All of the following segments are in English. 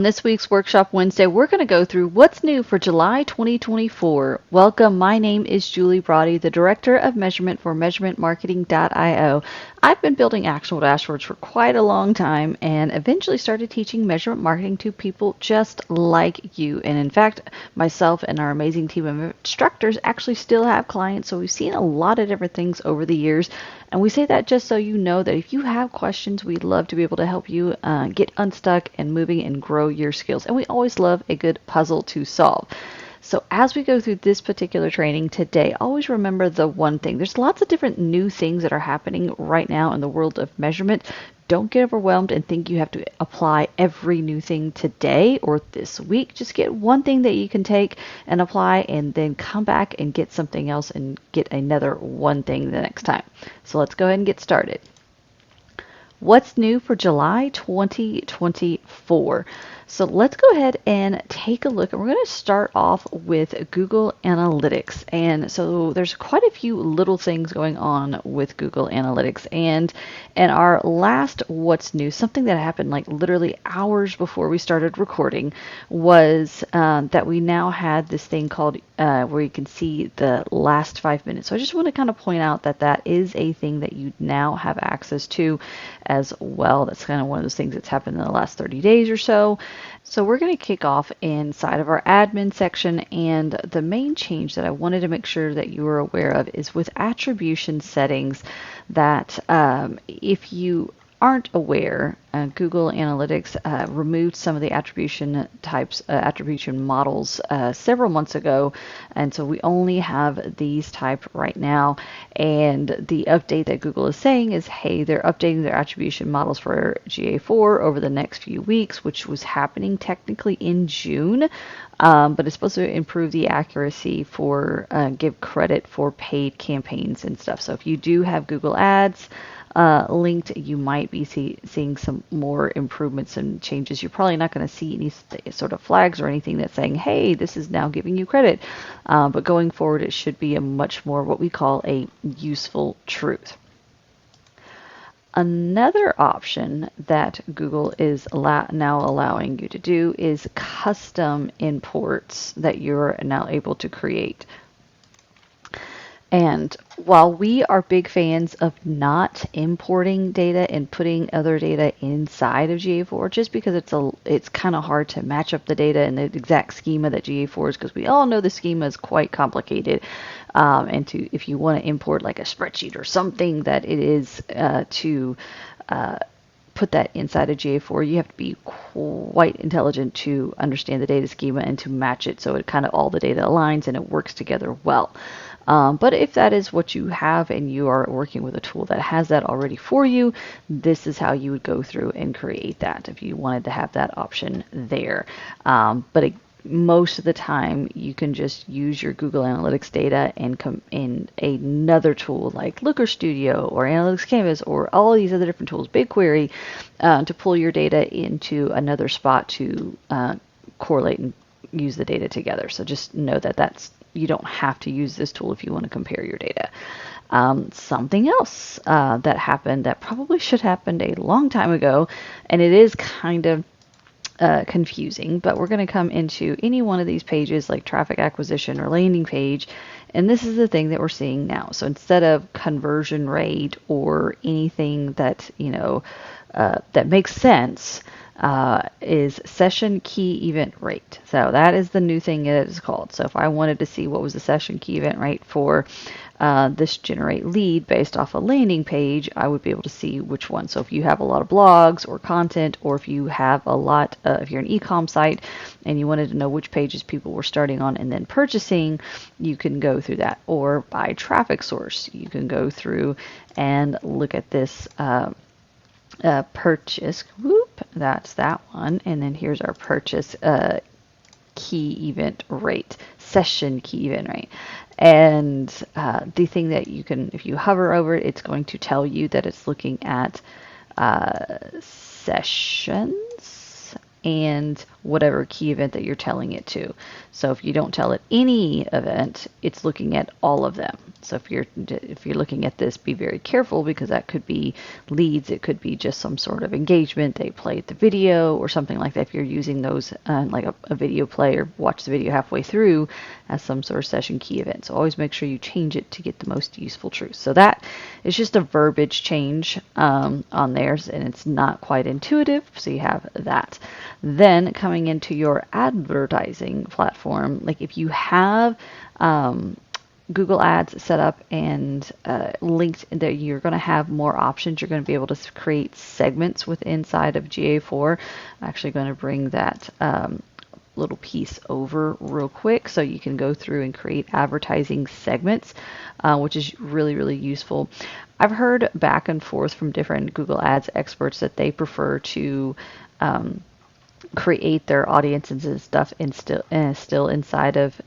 This week's Workshop Wednesday, we're going to go through what's new for July 2024. Welcome, my name is Julie Brody, the Director of Measurement for MeasurementMarketing.io. I've been building actionable dashboards for quite a long time and eventually started teaching measurement marketing to people just like you. And in fact, myself and our amazing team of instructors actually still have clients, so we've seen a lot of different things over the years. And we say that just so you know that if you have questions, we'd love to be able to help you get unstuck and moving and grow your skills. And we always love a good puzzle to solve. So as we go through this particular training today, always remember the one thing. There's lots of different new things that are happening right now in the world of measurement. Don't get overwhelmed and think you have to apply every new thing today or this week. Just get one thing that you can take and apply and then come back and get something else and get another one thing the next time. So let's go ahead and get started. What's new for July 2024? So let's go ahead and take a look. And we're going to start off with Google Analytics. And so there's quite a few little things going on with Google Analytics. And in our last What's New, something that happened like literally hours before we started recording was that we now had this thing called where you can see the last 5 minutes. So I just want to kind of point out that that is a thing that you now have access to as well. That's kind of one of those things that's happened in the last 30 days or so. So we're going to kick off inside of our admin section, and the main change that I wanted to make sure that you were aware of is with attribution settings that if you aren't aware, Google Analytics removed some of the attribution types, attribution models several months ago, and so we only have these type right now. And the update that Google is saying is, hey, they're updating their attribution models for GA4 over the next few weeks, which was happening technically in June. But it's supposed to improve the accuracy for give credit for paid campaigns and stuff. So if you do have Google Ads linked, you might be seeing some more improvements and changes. You're probably not going to see any sort of flags or anything that's saying, hey, this is now giving you credit. But going forward, it should be a much more what we call a useful truth. Another option that Google is now allowing you to do is custom imports that you're now able to create. And while we are big fans of not importing data and putting other data inside of GA4, just because it's kind of hard to match up the data in the exact schema that GA4 is, because we all know the schema is quite complicated. And if you want to import like a spreadsheet or something that it is to put that inside of GA4, you have to be quite intelligent to understand the data schema and to match it so it kind of all the data aligns and it works together well. But if that is what you have and you are working with a tool that has that already for you, this is how you would go through and create that if you wanted to have that option there. But most of the time, you can just use your Google Analytics data and come in another tool like Looker Studio or Analytics Canvas or all these other different tools, BigQuery, to pull your data into another spot to correlate and use the data together. So just know that you don't have to use this tool if you want to compare your data. Something else that happened that probably should have happened a long time ago, and it is kind of confusing, but we're going to come into any one of these pages like traffic acquisition or landing page, and this is the thing that we're seeing now. So instead of conversion rate or anything that that makes sense, is session key event rate. So that is the new thing it is called. So if I wanted to see what was the session key event rate for this generate lead based off a landing page, I would be able to see which one. So if you have a lot of blogs or content, or if you have a lot, if you're an e-com site and you wanted to know which pages people were starting on and then purchasing, you can go through that. Or by traffic source, you can go through and look at this purchase. Whoop, that's that one. And then here's our purchase key event rate, session key event rate. And the thing that you can, if you hover over it, it's going to tell you that it's looking at sessions. and whatever key event that you're telling it to. So if you don't tell it any event, it's looking at all of them. So if you're looking at this, be very careful, because that could be leads, it could be just some sort of engagement. They played the video or something like that. If you're using those like a video play, or watch the video halfway through as some sort of session key event. So always make sure you change it to get the most useful truth. So that is just a verbiage change on theirs, and it's not quite intuitive. So you have that. Then coming into your advertising platform, like if you have Google Ads set up and linked, that you're going to have more options. You're going to be able to create segments inside of GA4. I'm actually going to bring that little piece over real quick so you can go through and create advertising segments, which is really, really useful. I've heard back and forth from different Google Ads experts that they prefer to create their audiences and stuff still inside of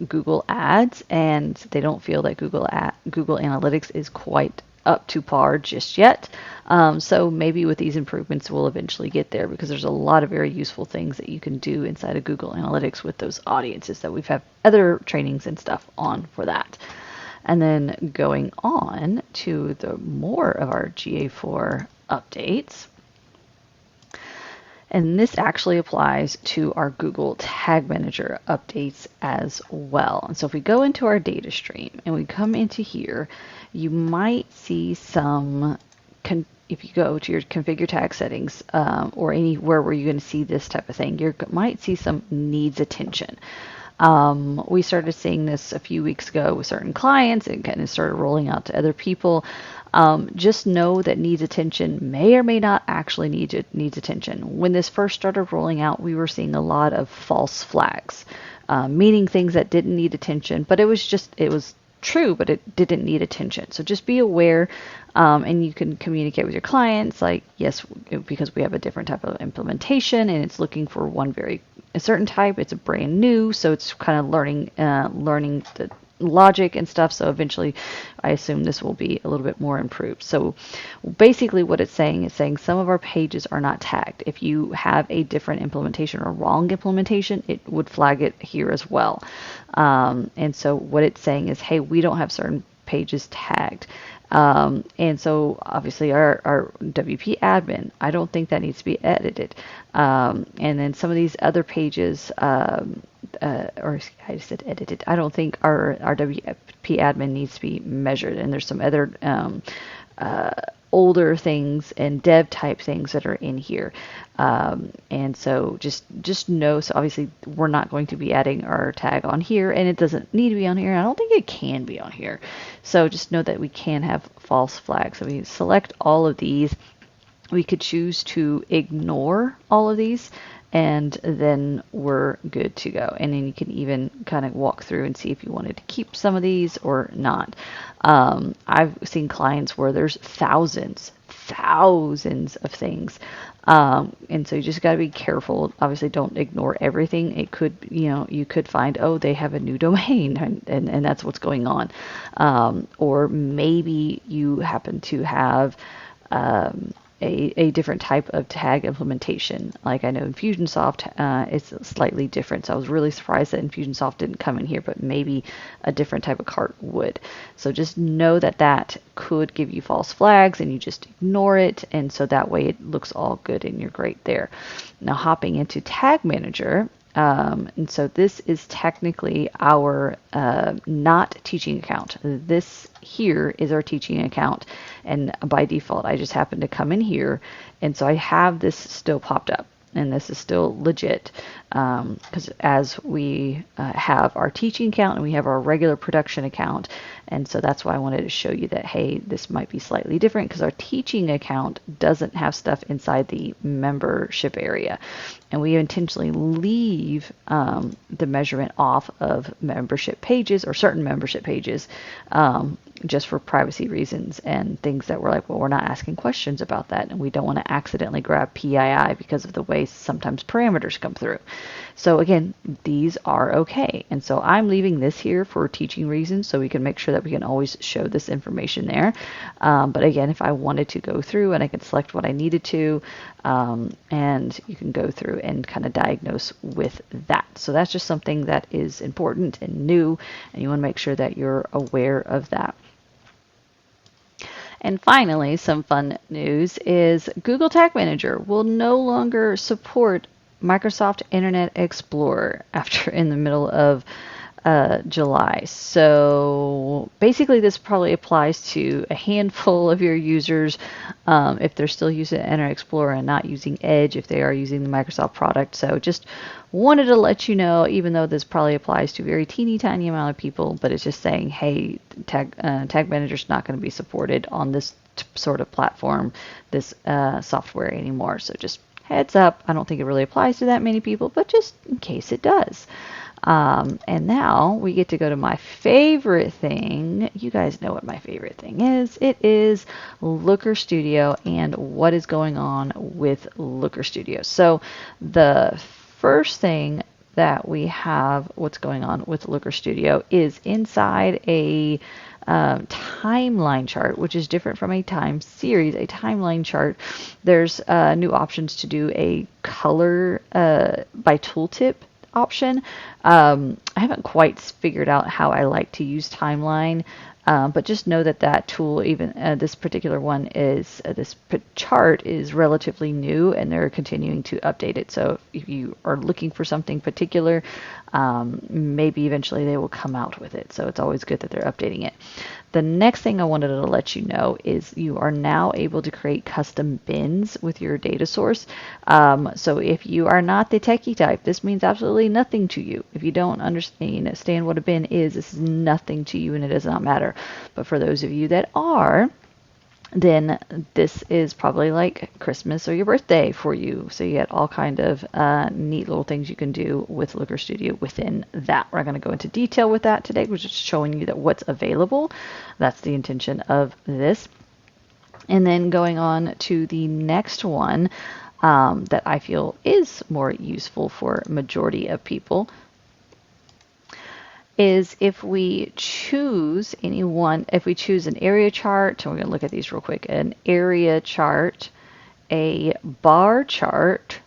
Google Ads, and they don't feel that Google Analytics is quite up to par just yet. So maybe with these improvements we'll eventually get there, because there's a lot of very useful things that you can do inside of Google Analytics with those audiences that we've had other trainings and stuff on for that. And then going on to the more of our GA4 updates. And this actually applies to our Google Tag Manager updates as well. And so if we go into our data stream and we come into here, you might see some, if you go to your configure tag settings or anywhere where you're going to see this type of thing, you might see some needs attention. We started seeing this a few weeks ago with certain clients and kind of started rolling out to other people. Just know that needs attention may or may not actually needs attention. When this first started rolling out, we were seeing a lot of false flags, meaning things that didn't need attention, but it was true, but it didn't need attention. So just be aware, and you can communicate with your clients like, yes, because we have a different type of implementation and it's looking for a certain type. It's a brand new, so it's kind of learning the logic and stuff. So eventually I assume this will be a little bit more improved. So basically what it's saying is saying some of our pages are not tagged. If you have a different implementation or wrong implementation, it would flag it here as well. And so what it's saying is, hey, we don't have certain pages tagged. And so obviously our WP admin, I don't think that needs to be edited. And then some of these other pages, or I just said edited, I don't think our WP admin needs to be measured. And there's some other older things and dev type things that are in here. And so just know, so obviously we're not going to be adding our tag on here, and it doesn't need to be on here. I don't think it can be on here. So just know that we can have false flags. So we select all of these. We could choose to ignore all of these, and then we're good to go. And then you can even kind of walk through and see if you wanted to keep some of these or not. I've seen clients where there's thousands of things. And so you just got to be careful. Obviously, don't ignore everything. It could, you could find, oh, they have a new domain, and that's what's going on. Or maybe you happen to have a different type of tag implementation. Like I know Infusionsoft is slightly different. So I was really surprised that Infusionsoft didn't come in here, but maybe a different type of cart would. So just know that that could give you false flags, and you just ignore it. And so that way it looks all good and you're great there. Now hopping into Tag Manager. And so this is technically our not teaching account. This here is our teaching account, and by default I just happen to come in here, and so I have this still popped up, and this is still legit, because as we have our teaching account and we have our regular production account, and so that's why I wanted to show you that, hey, this might be slightly different, because our teaching account doesn't have stuff inside the membership area, and we intentionally leave the measurement off of membership pages or certain membership pages, just for privacy reasons and things that we're like, well, we're not asking questions about that, and we don't want to accidentally grab PII because of the way case sometimes parameters come through. So again, these are okay. And so I'm leaving this here for teaching reasons so we can make sure that we can always show this information there. But again, if I wanted to go through and I could select what I needed to, and you can go through and kind of diagnose with that. So that's just something that is important and new, and you want to make sure that you're aware of that. And finally, some fun news is Google Tag Manager will no longer support Microsoft Internet Explorer after in the middle of July. So basically, this probably applies to a handful of your users if they're still using Internet Explorer and not using Edge, if they are using the Microsoft product. So just wanted to let you know, even though this probably applies to a very teeny tiny amount of people, but it's just saying, hey, Tag Manager is not going to be supported on this sort of platform, this software anymore. So just heads up. I don't think it really applies to that many people, but just in case it does. And now we get to go to my favorite thing. You guys know what my favorite thing is. It is Looker Studio and what is going on with Looker Studio. So the first thing that we have, what's going on with Looker Studio, is inside a timeline chart, which is different from a time series. A timeline chart, there's new options to do a color by tooltip option. I haven't quite figured out how I like to use timeline, but just know that that tool, even this particular one is, this chart is relatively new and they're continuing to update it. So if you are looking for something particular, maybe eventually they will come out with it. So it's always good that they're updating it. The next thing I wanted to let you know is you are now able to create custom bins with your data source. So if you are not the techie type, this means absolutely nothing to you. If you don't understand what a bin is, this is nothing to you and it does not matter. But for those of you that are, then this is probably like Christmas or your birthday for you. So you get all kind of neat little things you can do with Looker Studio within that. We're going to go into detail with that today. We're just showing you that what's available. That's the intention of this. And then going on to the next one that I feel is more useful for majority of people is if we choose if we choose an area chart, so we're going to look at these real quick, an area chart, a bar chart,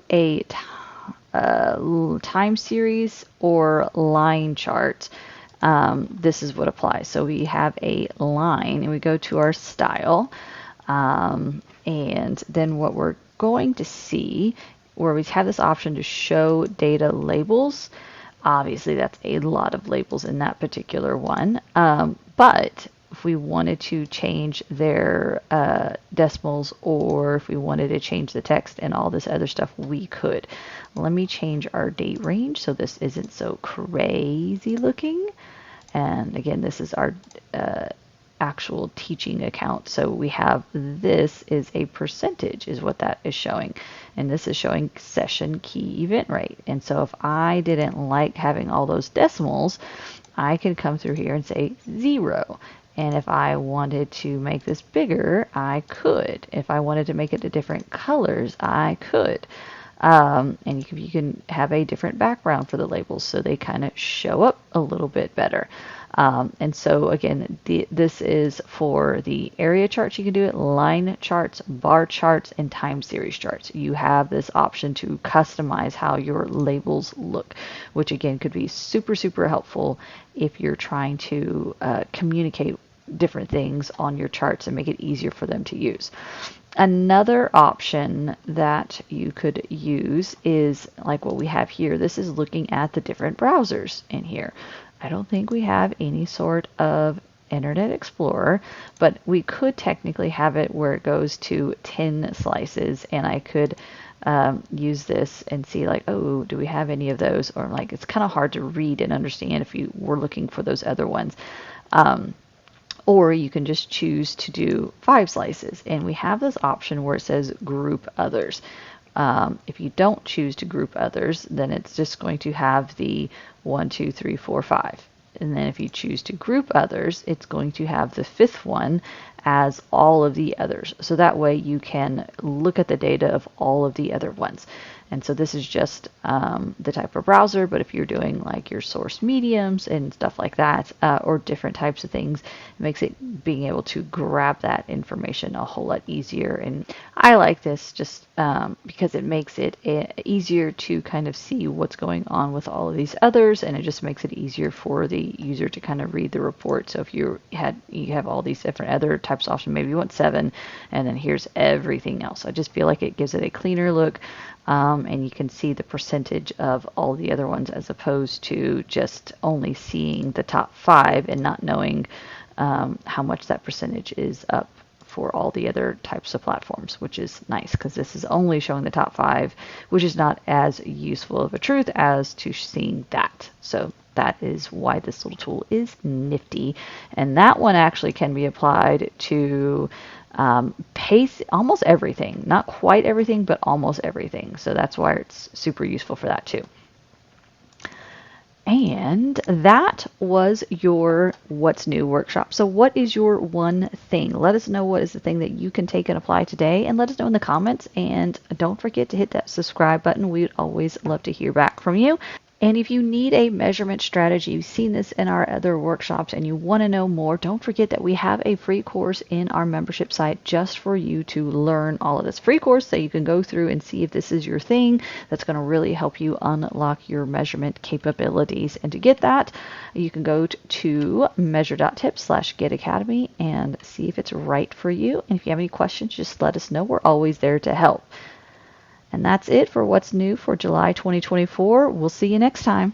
a time series, or line chart, this is what applies. So we have a line and we go to our style, and then what we're going to see where we have this option to show data labels. Obviously, that's a lot of labels in that particular one. But if we wanted to change their decimals, or if we wanted to change the text and all this other stuff, we could. Let me change our date range so this isn't so crazy looking. And again, this is our actual teaching account. So we have, this is a percentage is what that is showing. And this is showing session key event rate. And so if I didn't like having all those decimals, I could come through here and say 0. And if I wanted to make this bigger, I could. If I wanted to make it to different colors, I could. And you can have a different background for the labels so they kind of show up a little bit better. And so again, this is for the area charts. You can do it, line charts, bar charts, and time series charts. You have this option to customize how your labels look, which again could be super, super helpful if you're trying to communicate different things on your charts and make it easier for them to use. Another option that you could use is like what we have here. This is looking at the different browsers in here. I don't think we have any sort of Internet Explorer, but we could technically have it where it goes to 10 slices, and I could use this and see like, oh, do we have any of those? Or like, it's kind of hard to read and understand if you were looking for those other ones. Or you can just choose to do 5 slices. And we have this option where it says group others. If you don't choose to group others, then it's just going to have the 1, 2, 3, 4, 5. And then if you choose to group others, it's going to have the 5th one as all of the others. So that way you can look at the data of all of the other ones. And so this is just the type of browser, but if you're doing like your source mediums and stuff like that, or different types of things, it makes it being able to grab that information a whole lot easier. And I like this just because it makes it easier to kind of see what's going on with all of these others, and it just makes it easier for the user to kind of read the report. So if you have all these different other types of options, maybe you want 7, and then here's everything else. I just feel like it gives it a cleaner look. And you can see the percentage of all the other ones as opposed to just only seeing the top 5 and not knowing how much that percentage is up for all the other types of platforms, which is nice because this is only showing the top 5, which is not as useful of a truth as to seeing that. So that is why this little tool is nifty. And that one actually can be applied to pace almost everything. Not quite everything, but almost everything. So that's why it's super useful for that too. And that was your What's New workshop. So what is your one thing? Let us know what is the thing that you can take and apply today, and let us know in the comments. And don't forget to hit that subscribe button. We'd always love to hear back from you. And if you need a measurement strategy, you've seen this in our other workshops and you want to know more, don't forget that we have a free course in our membership site just for you to learn all of this. Free course that you can go through and see if this is your thing. That's going to really help you unlock your measurement capabilities. And to get that, you can go to measure.tips/getacademy and see if it's right for you. And if you have any questions, just let us know. We're always there to help. And that's it for What's New for July 2024. We'll see you next time.